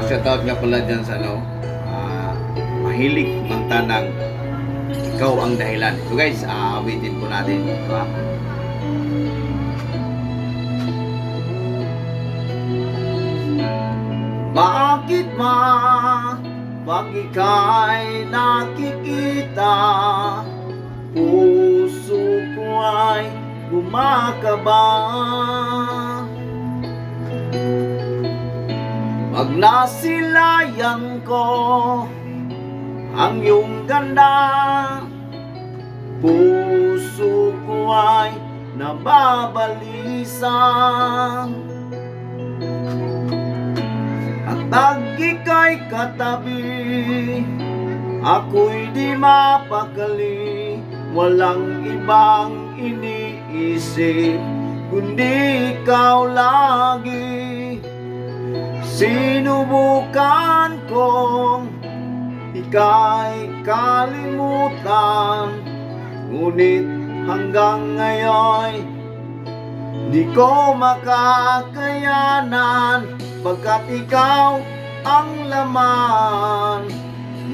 shoutout nga pala dyan sa mahilig mantanang ikaw ang dahilan. So guys, awitin po natin, diba? Bakit ba pag ika'y nakikita, puso ko ay gumakaba? Pag nasilayan ko ang iyong ganda, puso ko ay nababalisa. At pag ika'y katabi, ako'y di mapakali, walang ibang iniisip kundi ikaw lagi. Sinubukan kong ika'y kalimutan, ngunit hanggang ngayon di ko makakayanan, pagkat ikaw ang laman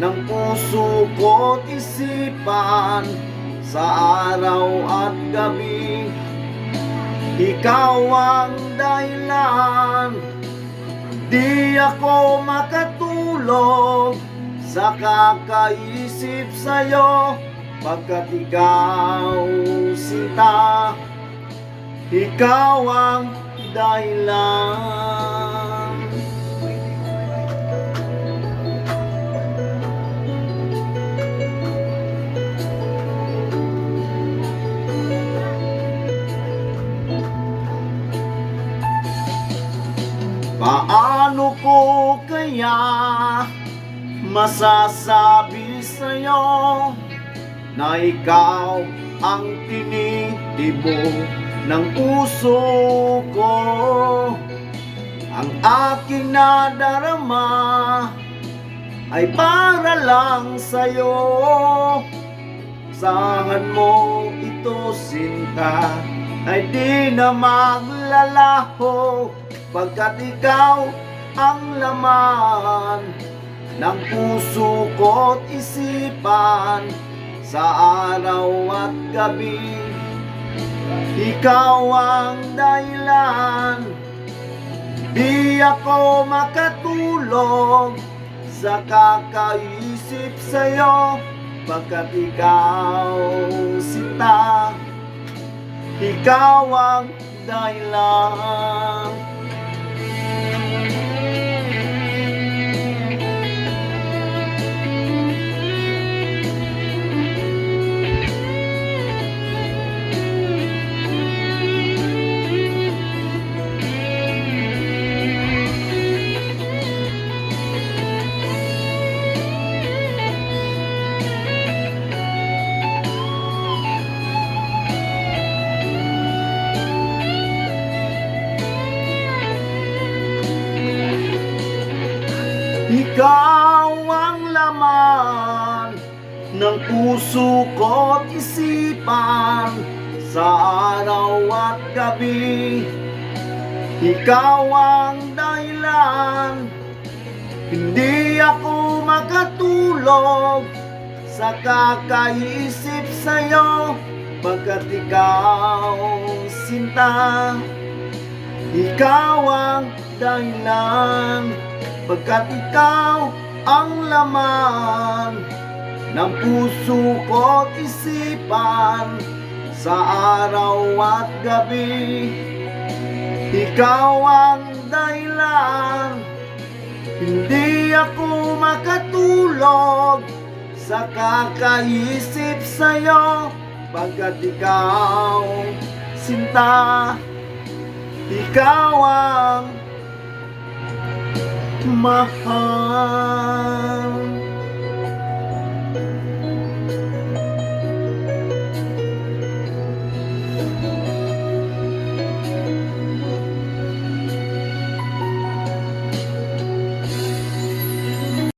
ng puso ko't isipan sa araw at gabi. Ikaw ang dahilan, di ako makatulog sa kakaisip sa'yo, pagkat ikaw, sinta, ikaw ang dahilan. Paano ko kaya masasabi sa'yo na ikaw ang tinitibok ng puso ko? Ang aking nadarama ay para lang sa'yo. Asahan mo ito, sinta, ay di na maglalaho, pagkat ikaw ang laman ng puso ko't isipan sa araw at gabi. Ikaw ang dahilan, di ako makatulog sa kakaisip sa'yo, pagkat ikaw, sinta, ikaw ang dahilan. Ikaw ang laman ng puso ko't isipan sa araw at gabi. Ikaw ang dahilan, hindi ako makatulog sa kakaisip sa'yo, pagkat ikaw, sinta, ikaw ang dahilan. Pagkat ikaw ang laman ng puso ko't isipan sa araw at gabi. Ikaw ang dahilan, hindi ako makatulog sa kakaisip sa'yo, pagkat ikaw, sinta, ikaw ang mahal.